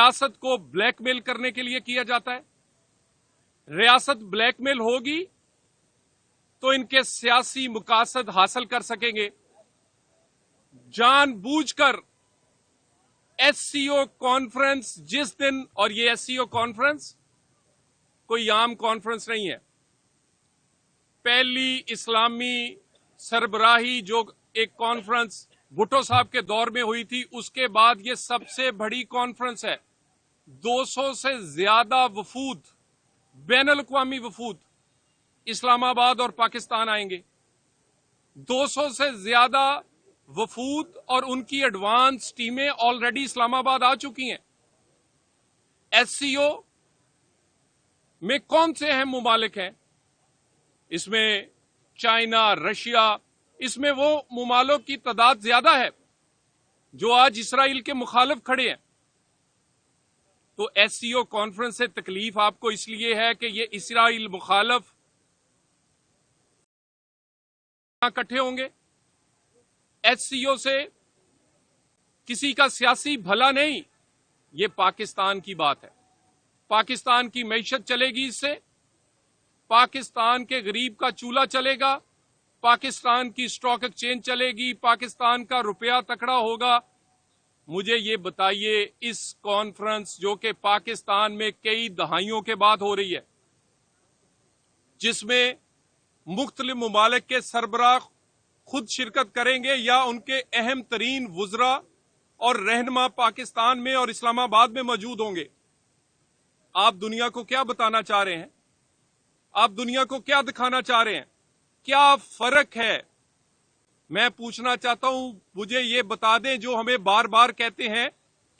ریاست کو بلیک میل کرنے کے لیے کیا جاتا ہے۔ ریاست بلیک میل ہوگی تو ان کے سیاسی مقاصد حاصل کر سکیں گے۔ جان بوجھ کر ایس سی او کانفرنس جس دن، اور یہ ایس سی او کانفرنس کوئی عام کانفرنس نہیں ہے، پہلی اسلامی سربراہی جو ایک کانفرنس بھٹو صاحب کے دور میں ہوئی تھی، اس کے بعد یہ سب سے بڑی کانفرنس ہے۔ 200 سے زیادہ وفود، بین الاقوامی وفود اسلام آباد اور پاکستان آئیں گے۔ 200 سے زیادہ وفود اور ان کی ایڈوانس ٹیمیں آلریڈی اسلام آباد آ چکی ہیں۔ ایس سی او میں کون سے اہم ممالک ہیں؟ اس میں چائنا، رشیا، اس میں وہ ممالک کی تعداد زیادہ ہے جو آج اسرائیل کے مخالف کھڑے ہیں۔ تو ایس سی او کانفرنس سے تکلیف آپ کو اس لیے ہے کہ یہ اسرائیل مخالف اکٹھے ہوں گے۔ ایس سی او سے کسی کا سیاسی بھلا نہیں، یہ پاکستان کی بات ہے۔ پاکستان کی معیشت چلے گی اس سے، پاکستان کے غریب کا چولہا چلے گا، پاکستان کی اسٹاک ایکسچینج چلے گی، پاکستان کا روپیہ تکڑا ہوگا۔ مجھے یہ بتائیے، اس کانفرنس جو کہ پاکستان میں کئی دہائیوں کے بعد ہو رہی ہے، جس میں مختلف ممالک کے سربراہ خود شرکت کریں گے یا ان کے اہم ترین وزراء اور رہنما پاکستان میں اور اسلام آباد میں موجود ہوں گے، آپ دنیا کو کیا بتانا چاہ رہے ہیں؟ آپ دنیا کو کیا دکھانا چاہ رہے ہیں؟ کیا فرق ہے؟ میں پوچھنا چاہتا ہوں، مجھے یہ بتا دیں جو ہمیں بار بار کہتے ہیں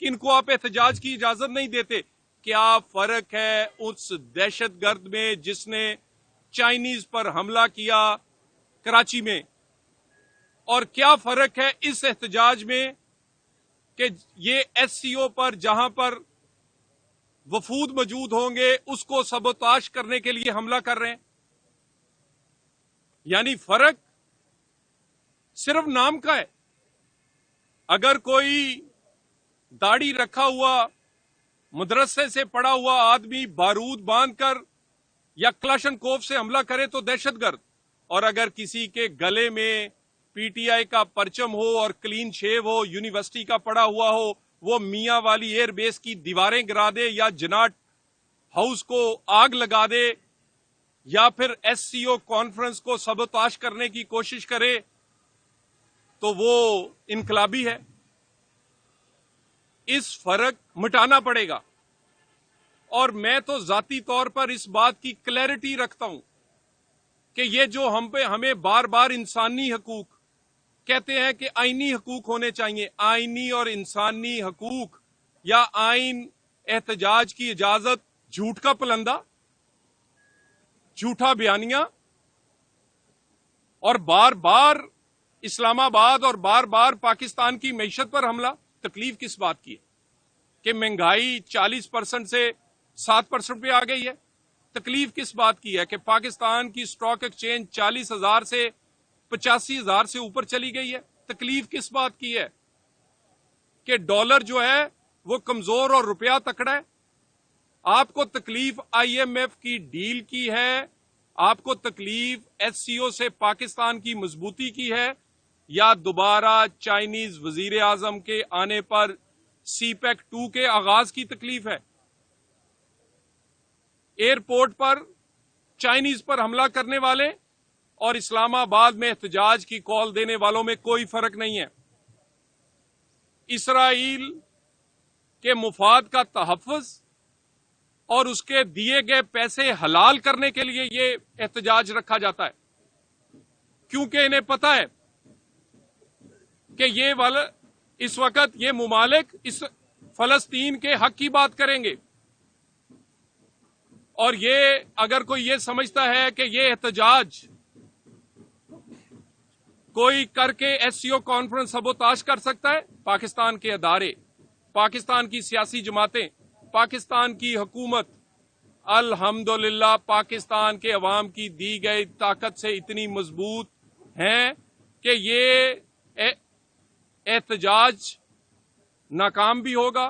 کہ ان کو آپ احتجاج کی اجازت نہیں دیتے، کیا فرق ہے اس دہشت گرد میں جس نے چائنیز پر حملہ کیا کراچی میں، اور کیا فرق ہے اس احتجاج میں کہ یہ ایس سی او پر جہاں پر وفود موجود ہوں گے اس کو سبوتاش کرنے کے لیے حملہ کر رہے ہیں؟ یعنی فرق صرف نام کا ہے۔ اگر کوئی داڑھی رکھا ہوا مدرسے سے پڑا ہوا آدمی بارود باندھ کر یا کلاشن کوف سے حملہ کرے تو دہشت گرد، اور اگر کسی کے گلے میں پی ٹی آئی کا پرچم ہو اور کلین شیو ہو، یونیورسٹی کا پڑا ہوا ہو، وہ میاں والی ایئر بیس کی دیواریں گرا دے یا جناٹ ہاؤس کو آگ لگا دے یا پھر ایس سی او کانفرنس کو سبوتاش کرنے کی کوشش کرے تو وہ انقلابی ہے۔ اس فرق مٹانا پڑے گا، اور میں تو ذاتی طور پر اس بات کی کلیئرٹی رکھتا ہوں کہ یہ جو ہمیں بار بار انسانی حقوق کہتے ہیں کہ آئینی حقوق ہونے چاہیے، آئینی اور انسانی حقوق یا آئین احتجاج کی اجازت جھوٹ کا پلندہ، جھوٹا بیانیہ، اور بار بار اسلام آباد اور بار بار پاکستان کی معیشت پر حملہ۔ تکلیف کس بات کی ہے کہ مہنگائی 40% سے 7% پہ آ گئی ہے؟ تکلیف کس بات کی ہے کہ پاکستان کی اسٹاک ایکسچینج 40,000 سے 85,000 سے اوپر چلی گئی ہے؟ تکلیف کس بات کی ہے کہ ڈالر جو ہے وہ کمزور اور روپیہ تکڑا ہے؟ آپ کو تکلیف آئی ایم ایف کی ڈیل کی ہے؟ آپ کو تکلیف ایس سی او سے پاکستان کی مضبوطی کی ہے، یا دوبارہ چائنیز وزیر اعظم کے آنے پر سی پیک 2 کے آغاز کی تکلیف ہے؟ ایئرپورٹ پر چائنیز پر حملہ کرنے والے اور اسلام آباد میں احتجاج کی کال دینے والوں میں کوئی فرق نہیں ہے۔ اسرائیل کے مفاد کا تحفظ اور اس کے دیے گئے پیسے حلال کرنے کے لیے یہ احتجاج رکھا جاتا ہے، کیونکہ انہیں پتا ہے کہ اس وقت یہ ممالک اس فلسطین کے حق کی بات کریں گے، اور یہ اگر کوئی یہ سمجھتا ہے کہ یہ احتجاج کوئی کر کے ایس سی او کانفرنس سبوتاش کر سکتا ہے، پاکستان کے ادارے، پاکستان کی سیاسی جماعتیں، پاکستان کی حکومت الحمدللہ پاکستان کے عوام کی دی گئی طاقت سے اتنی مضبوط ہیں کہ یہ احتجاج ناکام بھی ہوگا،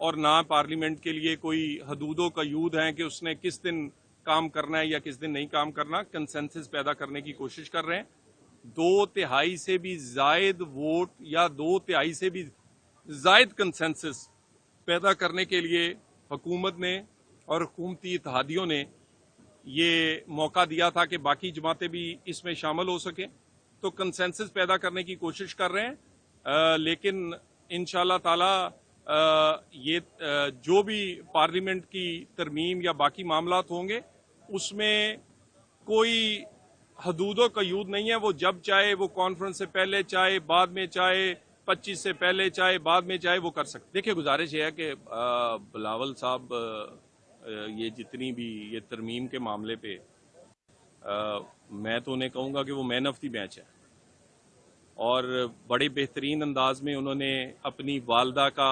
اور نہ پارلیمنٹ کے لیے کوئی حدود و قیود ہیں کہ اس نے کس دن کام کرنا ہے یا کس دن نہیں کام کرنا. کنسنسس پیدا کرنے کی کوشش کر رہے ہیں. 2/3 سے بھی زائد ووٹ یا 2/3 سے بھی زائد کنسنسس پیدا کرنے کے لیے حکومت نے اور حکومتی اتحادیوں نے یہ موقع دیا تھا کہ باقی جماعتیں بھی اس میں شامل ہو سکیں. تو کنسنسس پیدا کرنے کی کوشش کر رہے ہیں. لیکن انشاءاللہ تعالی یہ جو بھی پارلیمنٹ کی ترمیم یا باقی معاملات ہوں گے اس میں کوئی حدود و قیود نہیں ہے. وہ جب چاہے وہ کانفرنس سے پہلے چاہے بعد میں چاہے 25 سے پہلے چاہے بعد میں چاہے وہ کر سکتے. دیکھیں گزارش یہ ہے کہ بلاول صاحب یہ جتنی بھی یہ ترمیم کے معاملے پہ میں تو انہیں کہوں گا کہ وہ مین آف دی میچ ہے اور بڑے بہترین انداز میں انہوں نے اپنی والدہ کا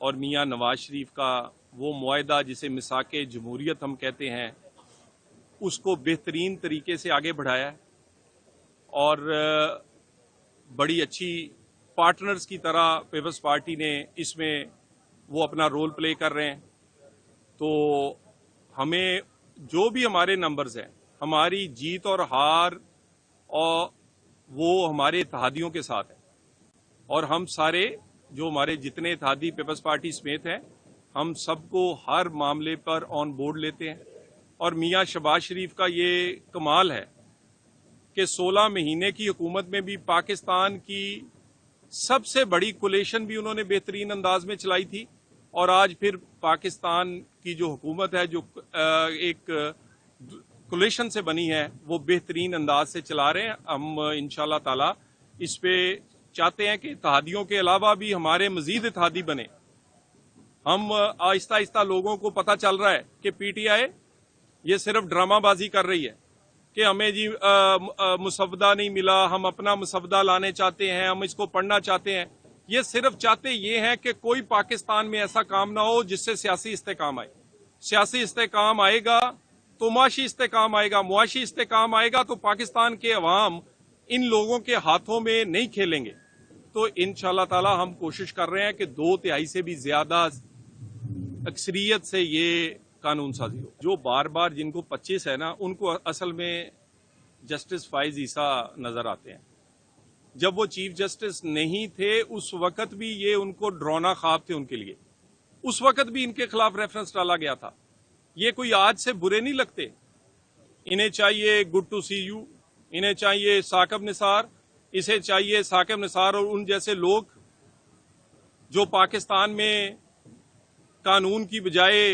اور میاں نواز شریف کا وہ معاہدہ جسے میثاق جمہوریت ہم کہتے ہیں اس کو بہترین طریقے سے آگے بڑھایا ہے اور بڑی اچھی پارٹنرز کی طرح پیپلز پارٹی نے اس میں وہ اپنا رول پلے کر رہے ہیں. تو ہمیں جو بھی ہمارے نمبرز ہیں ہماری جیت اور ہار اور وہ ہمارے اتحادیوں کے ساتھ ہے اور ہم سارے جو ہمارے جتنے اتحادی پیپلز پارٹی سمیت ہیں ہم سب کو ہر معاملے پر آن بورڈ لیتے ہیں. اور میاں شہباز شریف کا یہ کمال ہے کہ 16 مہینے کی حکومت میں بھی پاکستان کی سب سے بڑی کولیشن بھی انہوں نے بہترین انداز میں چلائی تھی اور آج پھر پاکستان کی جو حکومت ہے جو ایک کولیشن سے بنی ہے وہ بہترین انداز سے چلا رہے ہیں. ہم انشاءاللہ تعالی اس پہ چاہتے ہیں کہ اتحادیوں کے علاوہ بھی ہمارے مزید اتحادی بنے. ہم آہستہ آہستہ لوگوں کو پتہ چل رہا ہے کہ پی ٹی آئی یہ صرف ڈرامہ بازی کر رہی ہے کہ ہمیں جی مسودہ نہیں ملا, ہم اپنا مسودہ لانے چاہتے ہیں, ہم اس کو پڑھنا چاہتے ہیں. یہ صرف چاہتے یہ ہیں کہ کوئی پاکستان میں ایسا کام نہ ہو جس سے سیاسی استحکام آئے. سیاسی استحکام آئے گا تو معاشی استحکام آئے گا, معاشی استحکام آئے گا تو پاکستان کے عوام ان لوگوں کے ہاتھوں میں نہیں کھیلیں گے. تو انشاءاللہ تعالی ہم کوشش کر رہے ہیں کہ 2/3 سے بھی زیادہ اکثریت سے یہ قانون سازی ہو. جو بار بار جن کو 25 ہے نا ان کو اصل میں جسٹس فائز عیسیٰ نظر آتے ہیں. جب وہ چیف جسٹس نہیں تھے اس وقت بھی یہ ان کو ڈرانا خواب تھے ان کے لیے. اس وقت بھی ان کے خلاف ریفرنس ڈالا گیا تھا. یہ کوئی آج سے برے نہیں لگتے. انہیں چاہیے گڈ ٹو سی یو, انہیں چاہیے ثاقب نثار, اسے چاہیے ثاقب نثار اور ان جیسے لوگ جو پاکستان میں قانون کی بجائے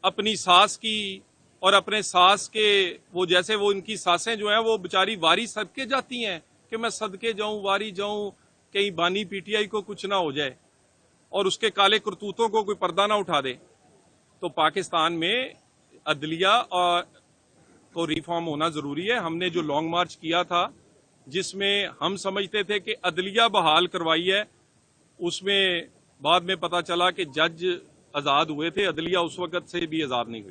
اپنی ساس کی اور اپنے ساس کے وہ جیسے وہ ان کی ساسیں جو ہیں وہ بیچاری واری صدقے جاتی ہیں کہ میں صدقے جاؤں واری جاؤں کہیں بانی پی ٹی آئی کو کچھ نہ ہو جائے اور اس کے کالے کرتوتوں کو کوئی پردہ نہ اٹھا دے. تو پاکستان میں عدلیہ کو ریفارم ہونا ضروری ہے. ہم نے جو لانگ مارچ کیا تھا جس میں ہم سمجھتے تھے کہ عدلیہ بحال کروائی ہے, اس میں بعد میں پتہ چلا کہ جج آزاد ہوئے تھے, عدلیہ اس وقت سے بھی آزاد نہیں ہوئی.